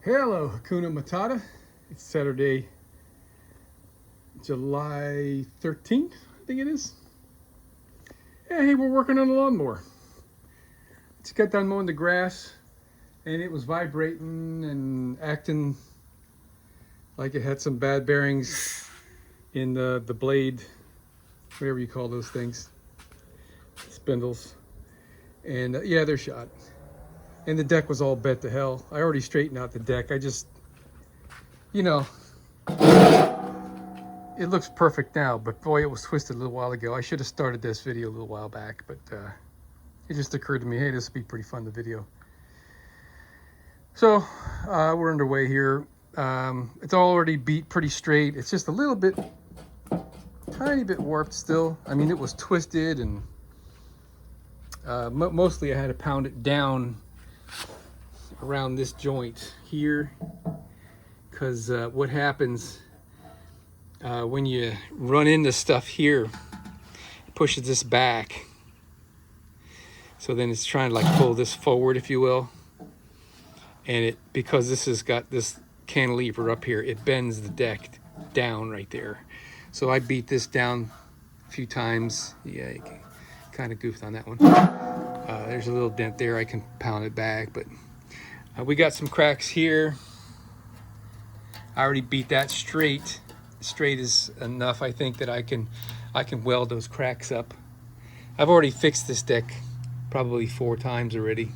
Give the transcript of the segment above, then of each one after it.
Hello, Hakuna Matata. It's Saturday, July 13th, I think it is. Hey, we're working on a lawnmower. Just got done mowing the grass, and it was vibrating and acting like it had some bad bearings in the blade, whatever you call those things, spindles. And yeah, they're shot. And the deck was all bent to hell. I already straightened out the deck. I just, you know, it looks perfect now, but boy, it was twisted a little while ago. I should have started this video a little while back, but it just occurred to me, hey, this would be pretty fun to video. So we're underway here. It's already beat pretty straight. It's just a little bit, tiny bit warped still. I mean, it was twisted, and mostly I had to pound it down around this joint here, because what happens when you run into stuff here, it pushes this back. So then it's trying to like pull this forward, if you will. And it, because this has got this cantilever up here, it bends the deck down right there. So I beat this down a few times. Yeah, you kind of goofed on that one. There's a little dent there. I can pound it back, but we got some cracks here. I already beat that straight. Straight is enough, I think, that I can weld those cracks up. I've already fixed this deck probably 4 times already.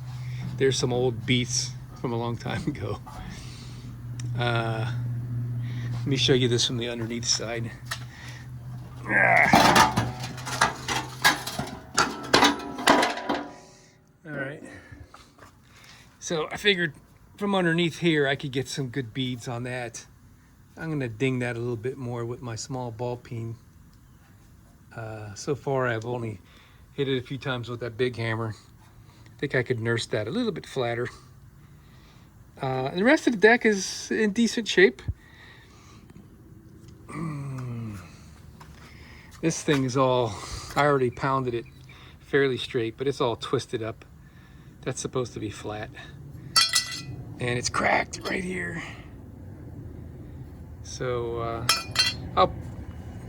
There's some old beats from a long time ago. Let me show you this from the underneath side. All right. So I figured from underneath here I could get some good beads on that. I'm gonna ding that a little bit more with my small ball peen. So far I've only hit it a few times with that big hammer. I think I could nurse that a little bit flatter. The rest of the deck is in decent shape. This thing is all, I already pounded it fairly straight, but it's all twisted up. That's supposed to be flat. And it's cracked right here. So I'll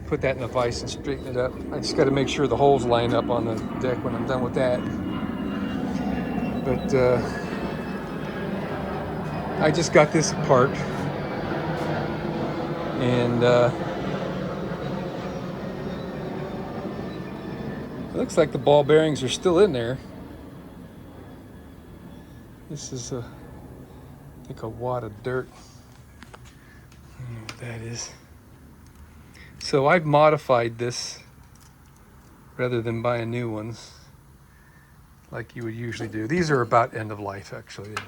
put that in a vise and straighten it up. I just got to make sure the holes line up on the deck when I'm done with that. But I just got this apart, and it looks like the ball bearings are still in there. This is I think a wad of dirt. I don't know what that is. So I've modified this rather than buying new ones like you would usually do. These are about end of life, actually. They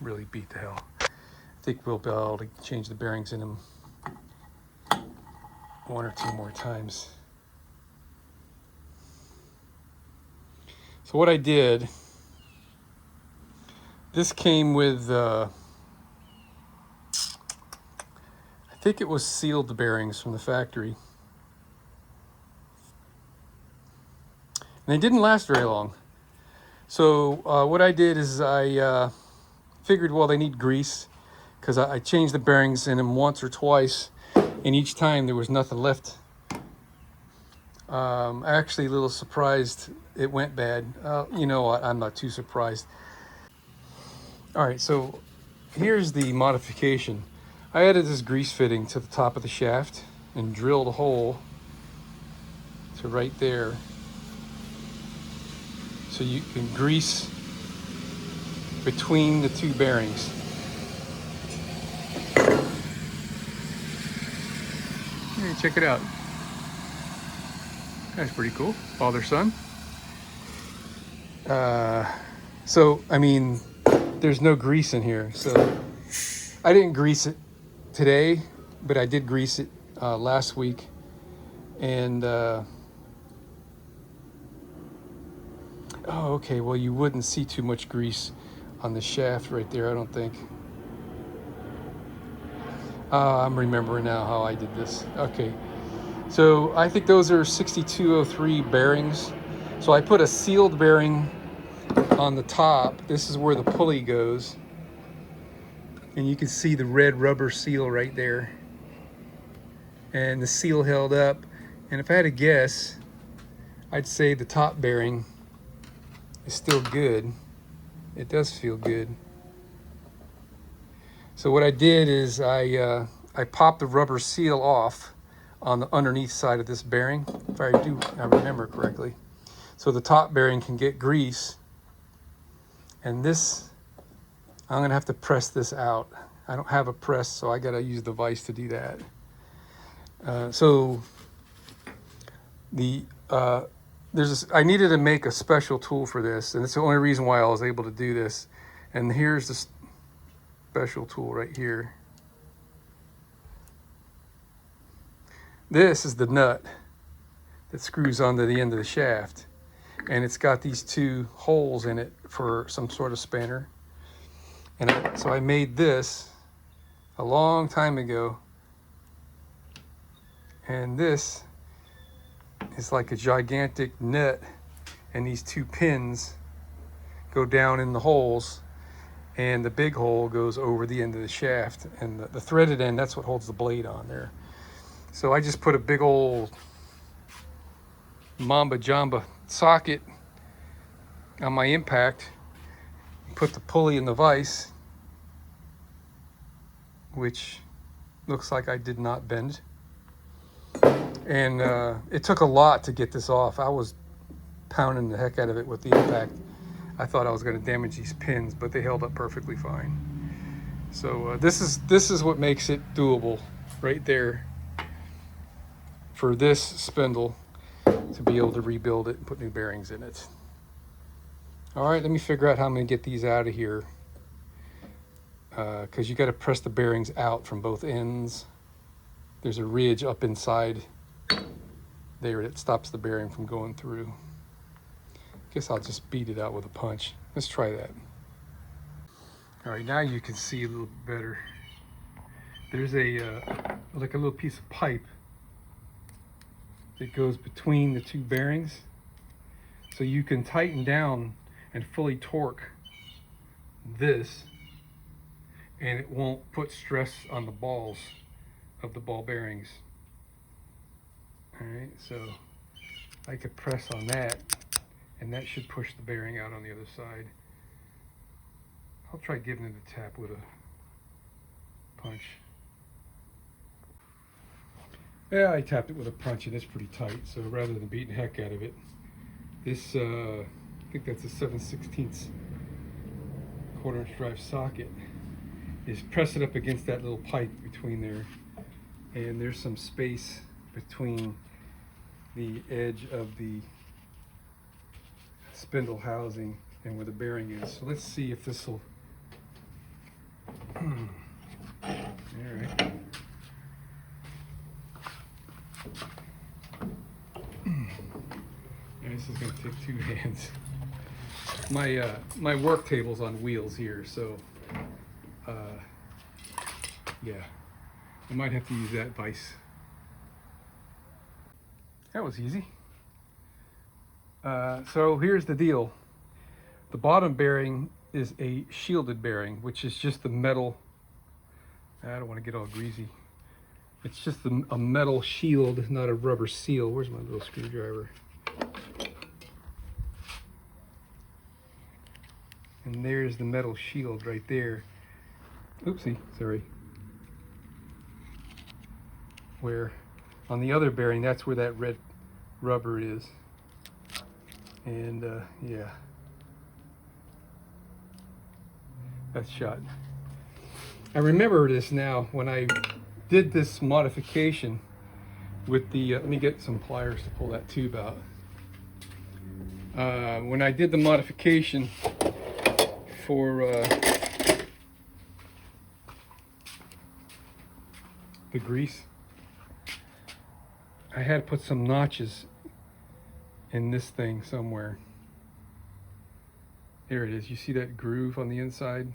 really beat the hell. I think we'll be able to change the bearings in them 1 or 2 more times. So what I did, this came with I think it was sealed bearings from the factory. And they didn't last very long. So what I did is I figured, well, they need grease, because I changed the bearings in them once or twice, and each time there was nothing left. Actually a little surprised it went bad. You know what, I'm not too surprised. All right, so here's the modification. I added this grease fitting to the top of the shaft and drilled a hole to right there, so you can grease between the 2 bearings. Hey, check it out. That's pretty cool. Father-son. So, I mean, there's no grease in here. So I didn't grease it today, but I did grease it last week. And, oh, okay, well, you wouldn't see too much grease on the shaft right there, I don't think. I'm remembering now how I did this. Okay, so I think those are 6203 bearings. So I put a sealed bearing on the top. This is where the pulley goes. And you can see the red rubber seal right there. And the seal held up. And if I had to guess, I'd say the top bearing is still good. It does feel good. So what I did is I popped the rubber seal off on the underneath side of this bearing, if I remember correctly. So the top bearing can get grease. And this, I'm gonna have to press this out. I don't have a press, so I gotta use the vise to do that. I needed to make a special tool for this, and it's the only reason why I was able to do this. And here's the special tool right here. This is the nut that screws onto the end of the shaft, and it's got these two holes in it for some sort of spanner. And so I made this a long time ago, and this is like a gigantic nut, and these two pins go down in the holes, and the big hole goes over the end of the shaft, and the threaded end, that's what holds the blade on there. So I just put a big old Mamba Jamba socket on my impact, put the pulley in the vise, which looks like I did not bend. And it took a lot to get this off. I was pounding the heck out of it with the impact. I thought I was going to damage these pins, but they held up perfectly fine. So this is what makes it doable right there for this spindle, to be able to rebuild it and put new bearings in it. All right, let me figure out how I'm going to get these out of here, because you got to press the bearings out from both ends. There's a ridge up inside there that stops the bearing from going through. Guess I'll just beat it out with a punch. Let's try that. All right, now you can see a little better. There's like a little piece of pipe that goes between the two bearings, so you can tighten down and fully torque this, and it won't put stress on the balls of the ball bearings. All right, so I could press on that, and that should push the bearing out on the other side. I'll try giving it a tap with a punch. Yeah, I tapped it with a punch, and it's pretty tight, so rather than beating the heck out of it, this, I think that's a 7/16 quarter-inch drive socket, is press it up against that little pipe between there, and there's some space between the edge of the spindle housing and where the bearing is. So let's see if this will. All right. This is going to take two hands. My work table's on wheels here, so yeah, I might have to use that vise. That was easy. So here's the deal. The bottom bearing is a shielded bearing, which is just the metal. I don't want to get all greasy. It's just a metal shield, not a rubber seal. Where's my little screwdriver? And there's the metal shield right there. Oopsie, sorry. Where on the other bearing, that's where that red rubber is. And yeah, that's shot. I remember this now when I did this modification with the, let me get some pliers to pull that tube out. When I did the modification for the grease, I had to put some notches in this thing somewhere. There it is. You see that groove on the inside?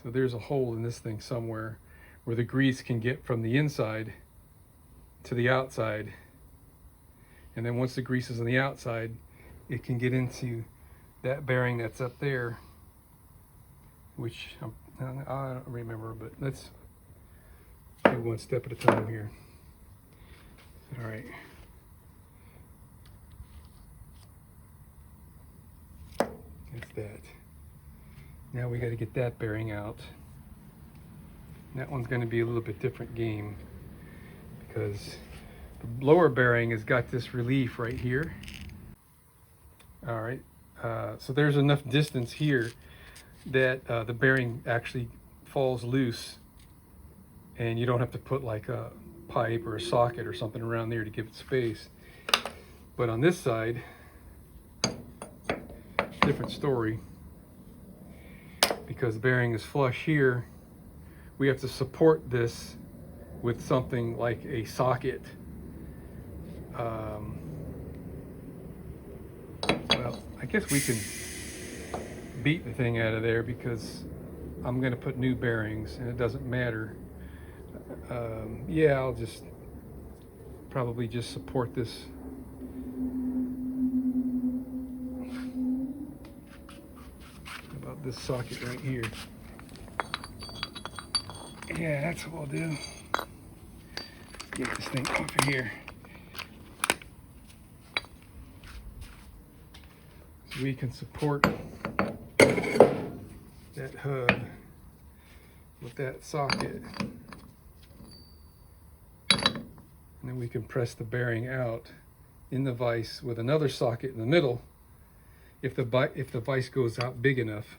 So there's a hole in this thing somewhere where the grease can get from the inside to the outside. And then once the grease is on the outside, it can get into that bearing that's up there, which I don't remember, but let's do one step at a time here. All right. That's that. Now we got to get that bearing out. That one's going to be a little bit different game because the lower bearing has got this relief right here. All right, so there's enough distance here that the bearing actually falls loose, and you don't have to put like a pipe or a socket or something around there to give it space. But on this side, different story, because the bearing is flush here. We have to support this with something like a socket. Well, I guess we can beat the thing out of there because I'm going to put new bearings and it doesn't matter. Yeah, I'll just probably just support this. About this socket right here. Yeah, that's what we'll do. Get this thing off of here. So we can support that hub with that socket. And then we can press the bearing out in the vise with another socket in the middle if the vise goes out big enough.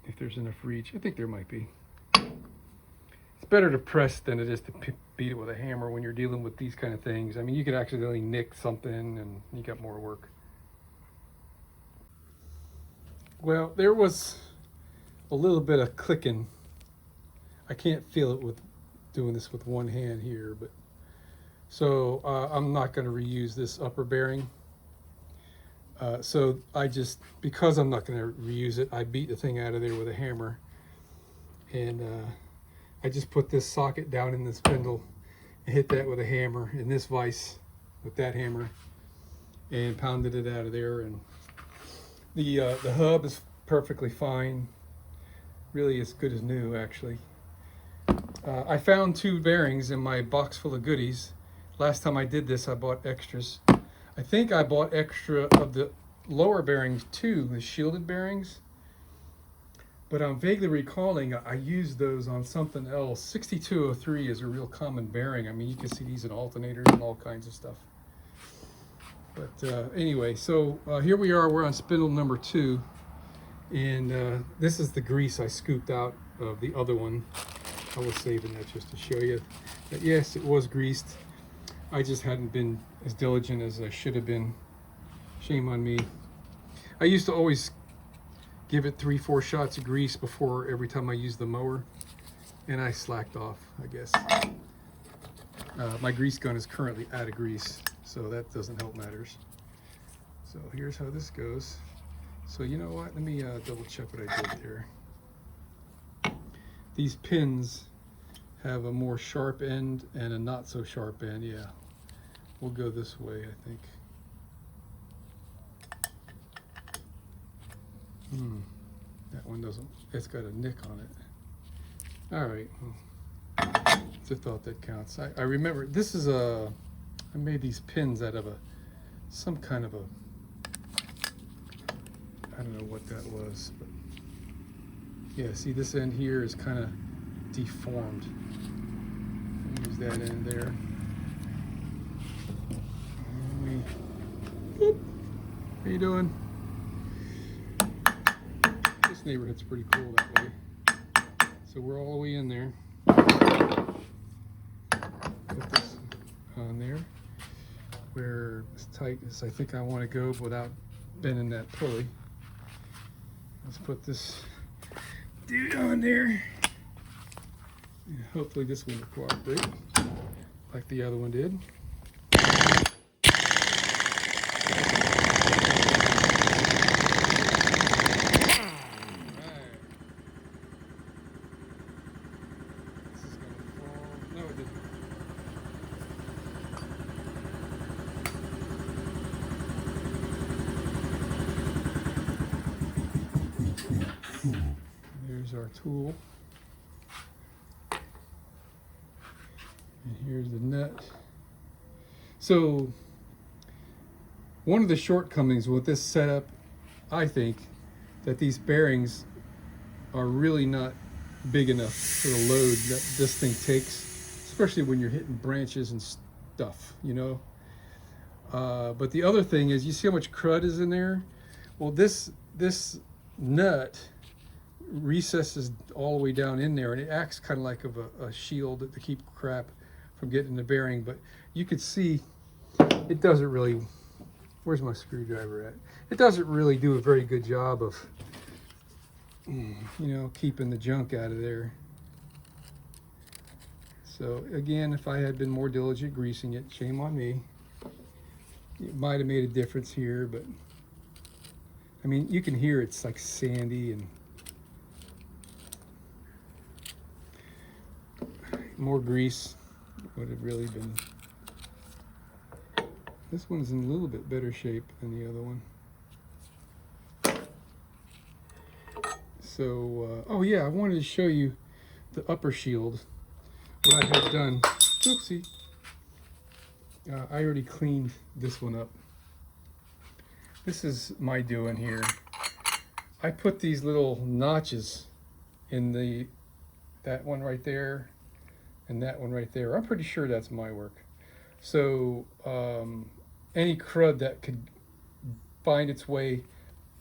If there's enough reach. I think there might be. It's better to press than it is to beat it with a hammer when you're dealing with these kind of things. I mean, you could accidentally nick something and you got more work. Well, there was a little bit of clicking. I can't feel it with doing this with one hand here, but so I'm not going to reuse this upper bearing. So I just, because I'm not going to reuse it, I beat the thing out of there with a hammer, and I just put this socket down in the spindle and hit that with a hammer in this vise with that hammer and pounded it out of there. And the hub is perfectly fine, really as good as new actually. I found 2 bearings in my box full of goodies. Last time I did this I bought extras. I think I bought extra of the lower bearings too, the shielded bearings. But I'm vaguely recalling I used those on something else. 6203 is a real common bearing. I mean, you can see these in alternators and all kinds of stuff. But anyway, so here we are. We're on spindle number 2. And this is the grease I scooped out of the other one. I was saving that just to show you that yes, it was greased. I just hadn't been as diligent as I should have been. Shame on me. I used to always give it 3-4 shots of grease before every time I used the mower, and I slacked off, I guess. My grease gun is currently out of grease, so that doesn't help matters. So here's how this goes. So you know what? Let me double check what I did there. These pins have a more sharp end and a not so sharp end. Yeah, we'll go this way, I think. That one doesn't, it's got a nick on it. All right, well, it's a thought that counts. I remember, this is I made these pins out of some kind of I don't know what that was, but yeah, see this end here is kind of deformed. Use that end there. Boop. How you doing? This neighborhood's pretty cool that way. So we're all the way in there. Put this on there where as tight as I think I want to go without bending that pulley. Let's put this dude on there. And hopefully this one will cooperate like the other one did. There There's our tool. And here's the nut. So one of the shortcomings with this setup, I think, that these bearings are really not big enough for the load that this thing takes, especially when you're hitting branches and stuff, you know. But the other thing is, you see how much crud is in there? Well, this nut recesses all the way down in there, and it acts kind of like a shield to keep crap from getting in the bearing. But you could see it doesn't really, where's my screwdriver at? It doesn't really do a very good job of, you know, keeping the junk out of there. So again, if I had been more diligent greasing it, shame on me. It might have made a difference here, but I mean, you can hear it's like sandy, and more grease would have really been. This one's in a little bit better shape than the other one. So, oh yeah, I wanted to show you the upper shield. What I had done, oopsie, I already cleaned this one up. This is my doing here. I put these little notches in that one right there and that one right there. I'm pretty sure that's my work. So any crud that could find its way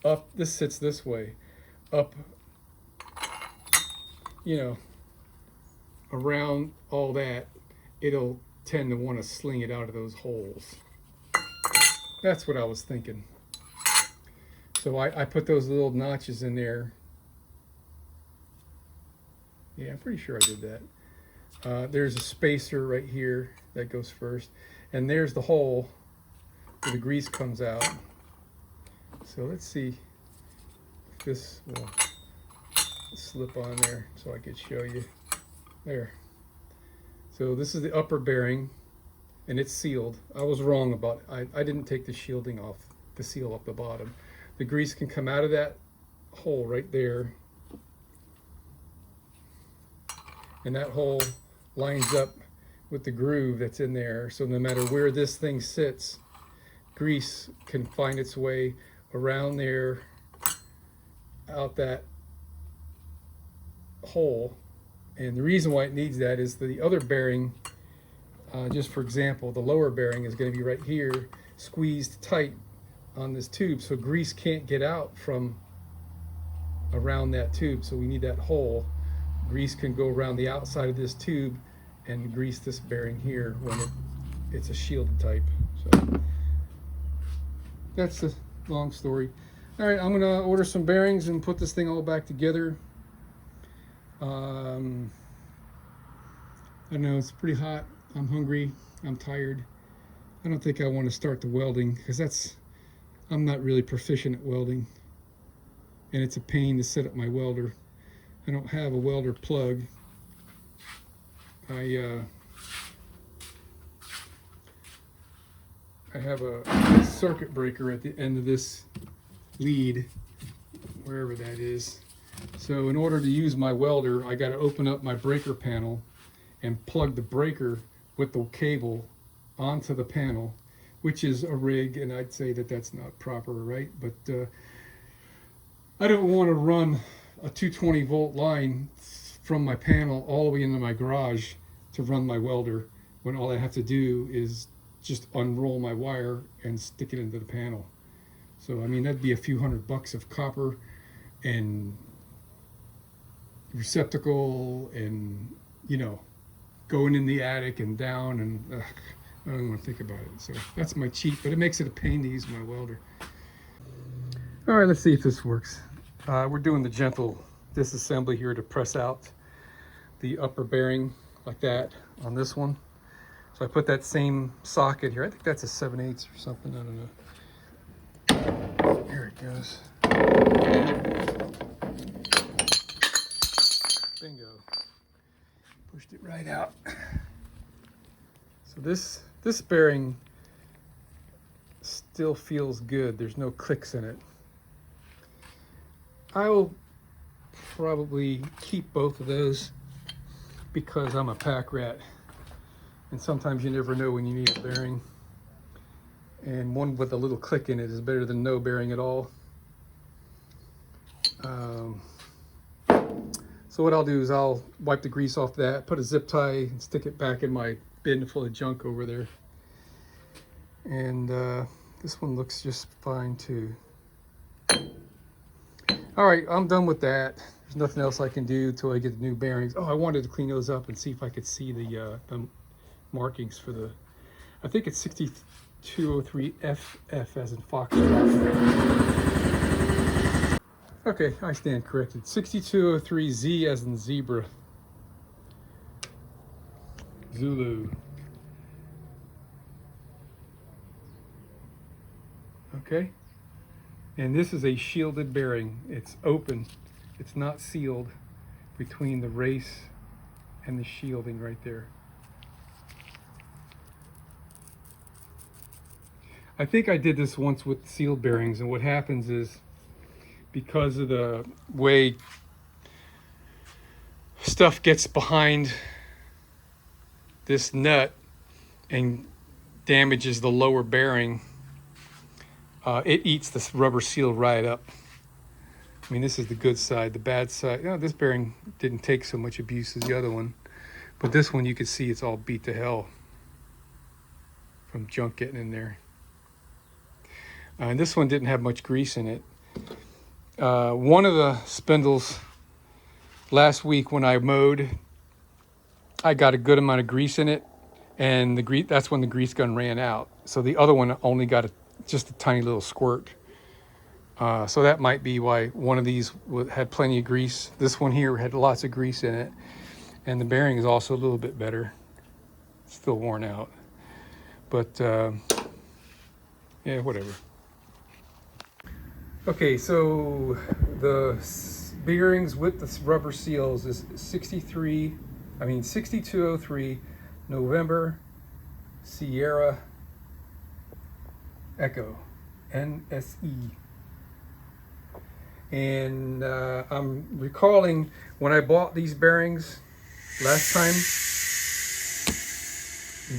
up, this sits this way, up, you know, around all that, it'll tend to want to sling it out of those holes. That's what I was thinking. So I put those little notches in there. Yeah, I'm pretty sure I did that. There's a spacer right here that goes first, and there's the hole where the grease comes out. So let's see if this will slip on there so I could show you. There. So this is the upper bearing, and it's sealed. I was wrong about it. I didn't take the shielding off, the seal off the bottom. The grease can come out of that hole right there, and that hole lines up with the groove that's in there. So no matter where this thing sits, grease can find its way around there, out that hole. And the reason why it needs that is the other bearing, just for example, the lower bearing is going to be right here, squeezed tight on this tube, so grease can't get out from around that tube. So we need that hole. Grease can go around the outside of this tube and grease this bearing here when it's a shielded type. So that's the long story. All right, I'm gonna order some bearings and put this thing all back together. I know it's pretty hot. I'm hungry. I'm tired. I don't think I want to start the welding because I'm not really proficient at welding, and it's a pain to set up my welder. I don't have a welder plug. I have a circuit breaker at the end of this lead, wherever that is. So in order to use my welder, I got to open up my breaker panel and plug the breaker with the cable onto the panel, which is a rig, and I'd say that that's not proper, right? But I don't want to run a 220 volt line from my panel all the way into my garage to run my welder, when all I have to do is just unroll my wire and stick it into the panel. So I mean, that'd be a few $100 of copper and receptacle, and you know, going in the attic and down, and I don't want to think about it. So that's my cheat, but it makes it a pain to use my welder. All right, let's see if this works. We're doing the gentle disassembly here to press out the upper bearing like that on this one. So I put that same socket here. I think that's a 7/8 or something. I don't know. Here it goes. Bingo. Pushed it right out. So this bearing still feels good. There's no clicks in it. I will probably keep both of those because I'm a pack rat. And sometimes you never know when you need a bearing. And one with a little click in it is better than no bearing at all. So what I'll do is I'll wipe the grease off that, put a zip tie, and stick it back in my bin full of junk over there. And this one looks just fine too. All right, I'm done with that. There's nothing else I can do till I get the new bearings. Oh, I wanted to clean those up and see if I could see the markings for the, I think it's 6203 FF as in Foxtrot. Okay, I stand corrected. 6203Z as in zebra. Zulu. Okay. And this is a shielded bearing. It's open. It's not sealed between the race and the shielding right there. I think I did this once with sealed bearings, and what happens is, because of the way stuff gets behind this nut and damages the lower bearing, it eats this rubber seal right up. I mean, this is the good side. The bad side, you know, this bearing didn't take so much abuse as the other one, but this one you can see it's all beat to hell from junk getting in there. And this one didn't have much grease in it. One of the spindles last week when I mowed, I got a good amount of grease in it, and that's when the grease gun ran out. So the other one only got just a tiny little squirt. So that might be why one of these had plenty of grease. This one here had lots of grease in it, and the bearing is also a little bit better. It's still worn out, but yeah, whatever. Okay, so the bearings with the rubber seals is 6203 November Sierra Echo NSE. And I'm recalling when I bought these bearings last time,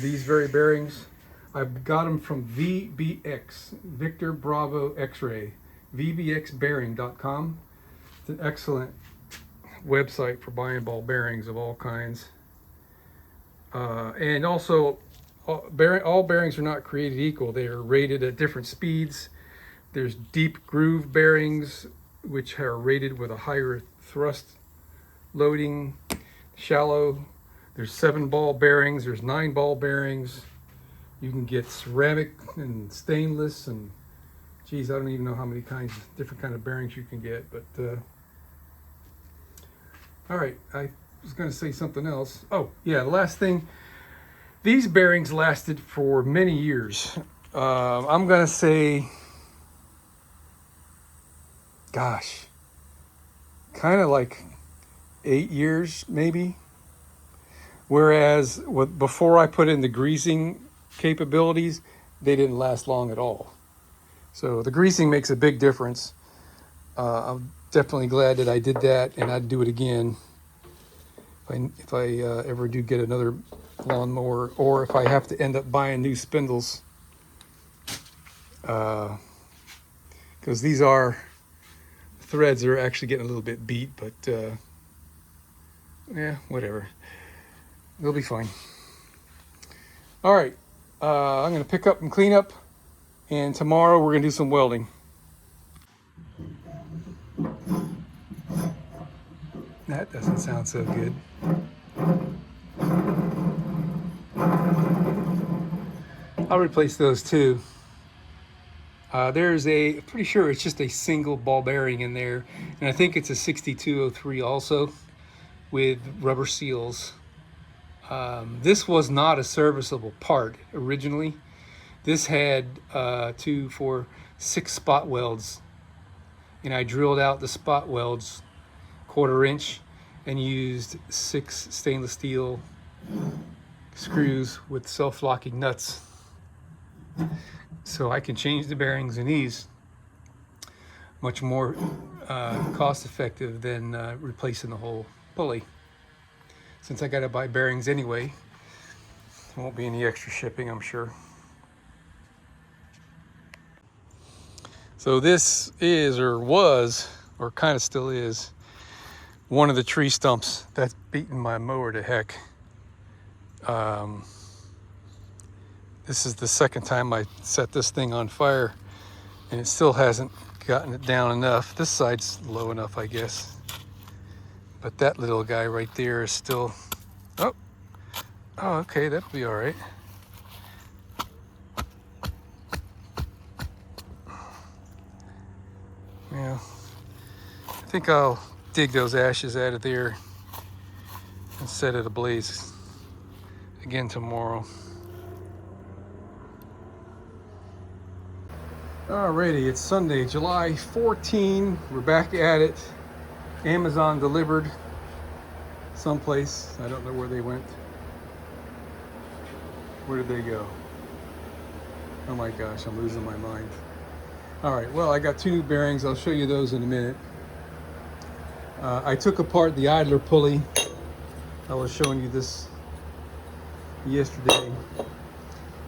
these very bearings, I got them from VBX, Victor Bravo X-Ray, vbxbearing.com. It's an excellent website for buying ball bearings of all kinds. And also, all bearings are not created equal. They are rated at different speeds. There's deep groove bearings, which are rated with a higher thrust loading. Shallow, there's 7-ball bearings, there's 9-ball bearings. You can get ceramic and stainless, and geez, I don't even know how many different kind of bearings you can get, but all right, I was going to say something else. Oh yeah, the last thing, these bearings lasted for many years. I'm going to say, gosh, kind of like 8 years maybe. Whereas before I put in the greasing capabilities, they didn't last long at all. So the greasing makes a big difference. I'm definitely glad that I did that, and I'd do it again if I ever do get another lawnmower, or if I have to end up buying new spindles. Because these threads are actually getting a little bit beat, but yeah, whatever. They'll be fine. All right, I'm going to pick up and clean up, and tomorrow we're going to do some welding. That doesn't sound so good. I'll replace those too. There's pretty sure it's just a single ball bearing in there, and I think it's a 6203 also with rubber seals. This was not a serviceable part originally. This had 2, 4, 6 spot welds, and I drilled out the spot welds 1/4 inch and used 6 stainless steel screws with self-locking nuts. So I can change the bearings in these much more cost effective than replacing the whole pulley. Since I got to buy bearings anyway, there won't be any extra shipping, I'm sure. So this is, or was, or kind of still is, one of the tree stumps that's beaten my mower to heck. This is the second time I set this thing on fire, and it still hasn't gotten it down enough. This side's low enough, I guess. But that little guy right there is still, oh, okay, that'll be all right. Yeah, I think I'll dig those ashes out of there and set it ablaze again tomorrow. Alrighty, it's Sunday, July 14. We're back at it. Amazon delivered someplace. I don't know where they went. Where did they go? Oh my gosh, I'm losing my mind. All right, well, I got 2 new bearings. I'll show you those in a minute. I took apart the idler pulley. I was showing you this yesterday.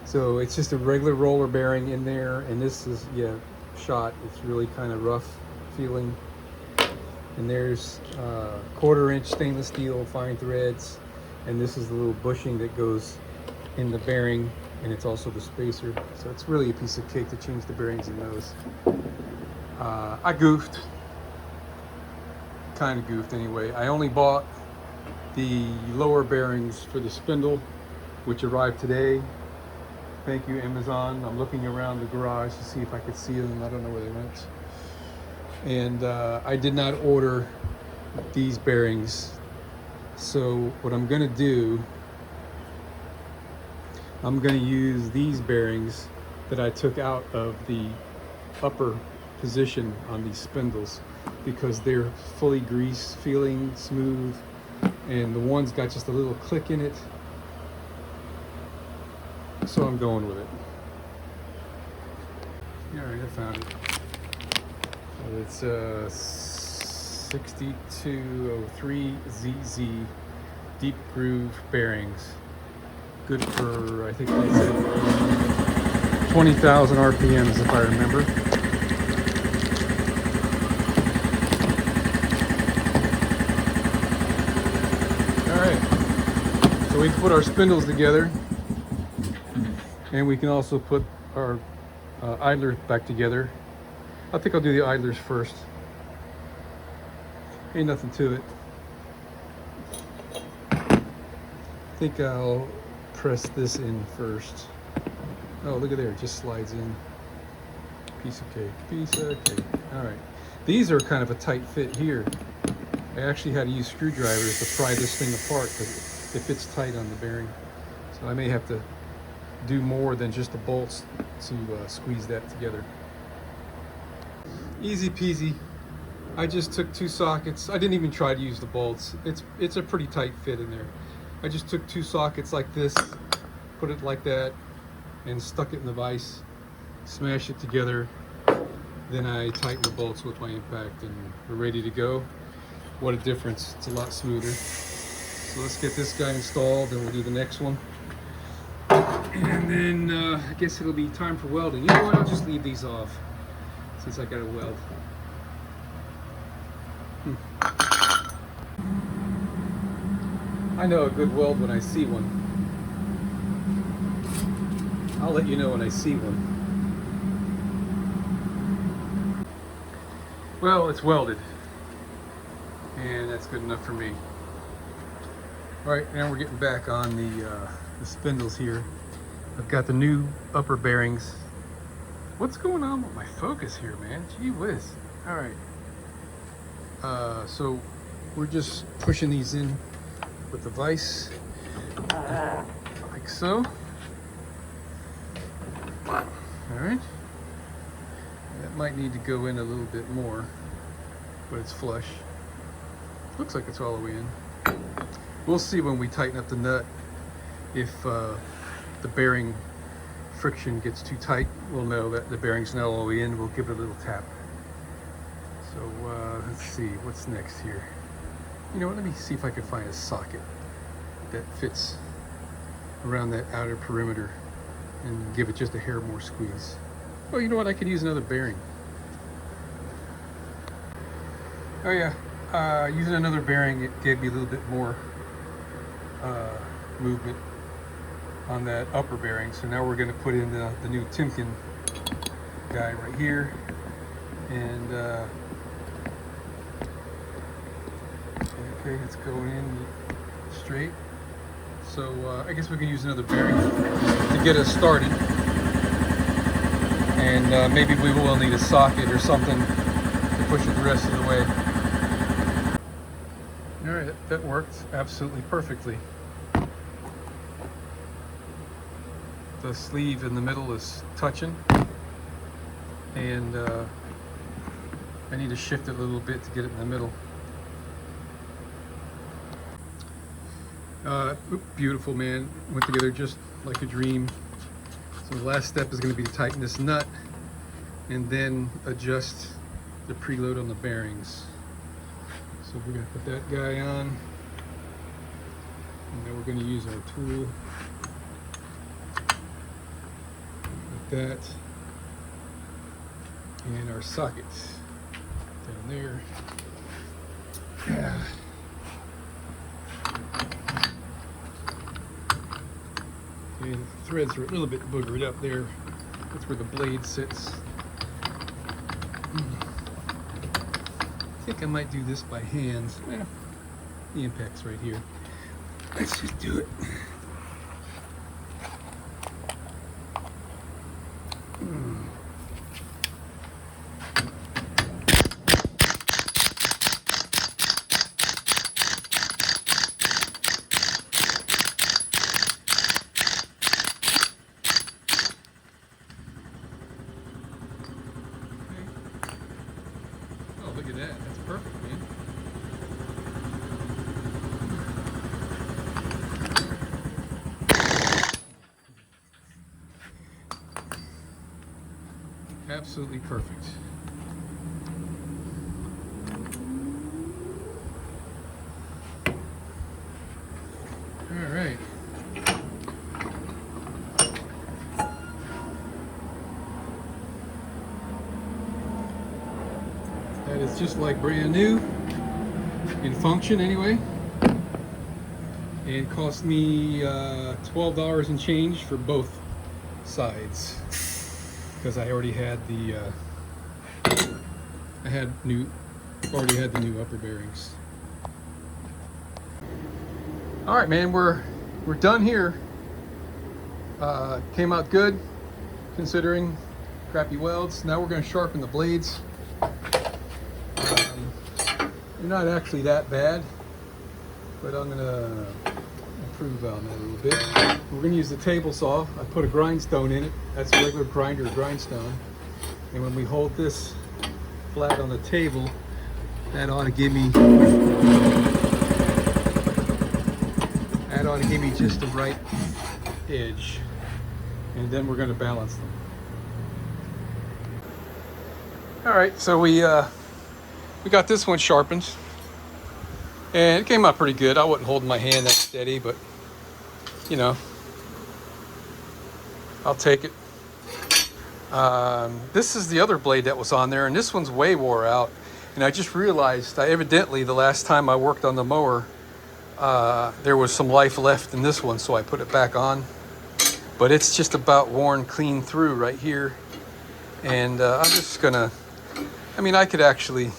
So it's just a regular roller bearing in there, and this is, yeah, shot. It's really kind of rough feeling. And there's 1/4 inch stainless steel fine threads, and this is the little bushing that goes in the bearing, and it's also the spacer. So it's really a piece of cake to change the bearings in those. I goofed, kind of goofed anyway. I only bought the lower bearings for the spindle, which arrived today. Thank you, Amazon. I'm looking around the garage to see if I could see them. I don't know where they went. And I did not order these bearings. So what I'm gonna do, I'm gonna use these bearings that I took out of the upper position on these spindles, because they're fully greased, feeling smooth, and the one's got just a little click in it. So I'm going with it. All right, I found it. So it's 6203 ZZ deep groove bearings. Good for, I think they said 20,000 RPMs if I remember. All right, so we put our spindles together, and we can also put our idler back together. I think I'll do the idlers first. Ain't nothing to it. I think I'll press this in first. Oh, look at there, it just slides in. Piece of cake, piece of cake. All right, these are kind of a tight fit here. I actually had to use screwdrivers to pry this thing apart because it fits tight on the bearing. So I may have to do more than just the bolts to squeeze that together. Easy peasy. I just took 2 sockets. I didn't even try to use the bolts. It's a pretty tight fit in there. I just took 2 sockets like this, put it like that, and stuck it in the vise, smashed it together. Then I tightened the bolts with my impact, and we're ready to go. What a difference. It's a lot smoother. So let's get this guy installed, and we'll do the next one. And then I guess it'll be time for welding. You know what, I'll just leave these off since I gotta weld. I know a good weld when I see one. I'll let you know when I see one. Well, it's welded, and that's good enough for me. All right, now we're getting back on the spindles here. I've got the new upper bearings. What's going on with my focus here, man? Gee whiz. All right. So we're just pushing these in with the vise, like so. All right. That might need to go in a little bit more, but it's flush. Looks like it's all the way in. We'll see when we tighten up the nut if the bearing friction gets too tight. We'll know that the bearing's not all the way in. We'll give it a little tap. So let's see, what's next here? You know what, let me see if I can find a socket that fits around that outer perimeter and give it just a hair more squeeze. Oh, you know what, I could use another bearing. Oh yeah, using another bearing, it gave me a little bit more movement on that upper bearing. So now we're going to put in the new Timken guy right here, and okay, it's going in straight. So I guess we can use another bearing to get us started, and maybe we will need a socket or something to push it the rest of the way. All right, that worked absolutely perfectly. The sleeve in the middle is touching, and I need to shift it a little bit to get it in the middle. Beautiful, man. Went together just like a dream. So the last step is going to be to tighten this nut and then adjust the preload on the bearings. So we're going to put that guy on, and then we're going to use our tool like that, and our socket down there. Yeah. And the threads are a little bit boogered up there. That's where the blade sits. I think I might do this by hands. Well, the impact's right here. Let's just do it. Oh, look at that. That's perfect, man. Absolutely perfect. All right. That is just like brand new, in function anyway. And cost me $12 and change for both sides, because I already had the already had the new upper bearings. All right, man, we're done here. Came out good considering crappy welds. Now we're going to sharpen the blades. They're not actually that bad, but I'm going to improve on that a little bit. We're going to use the table saw. I put a grindstone in it. That's a regular grinder grindstone. And when we hold this flat on the table, that ought to give me just the right edge. And then we're going to balance them. All right, so we got this one sharpened, and it came out pretty good. I wasn't holding my hand that steady, but you know, I'll take it. This is the other blade that was on there, and this one's way wore out. And I just realized, evidently the last time I worked on the mower, there was some life left in this one, so I put it back on. But it's just about worn clean through right here. And I'm just gonna, I could actually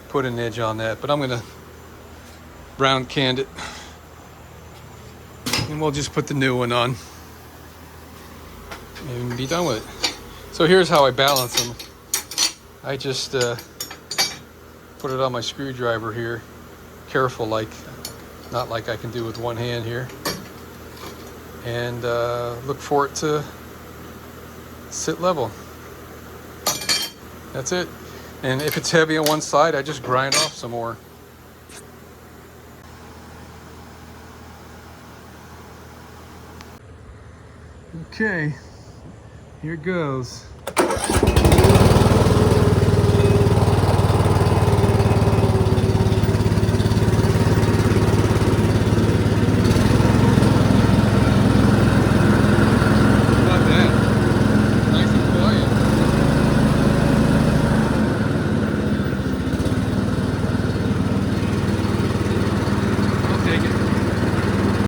put an edge on that, but I'm gonna round cand it, and we'll just put the new one on and be done with it. So here's how I balance them. I just put it on my screwdriver here, careful, like not like I can do with one hand here, and look for it to sit level. That's it. And if it's heavy on one side, I just grind off some more. Okay, here it goes.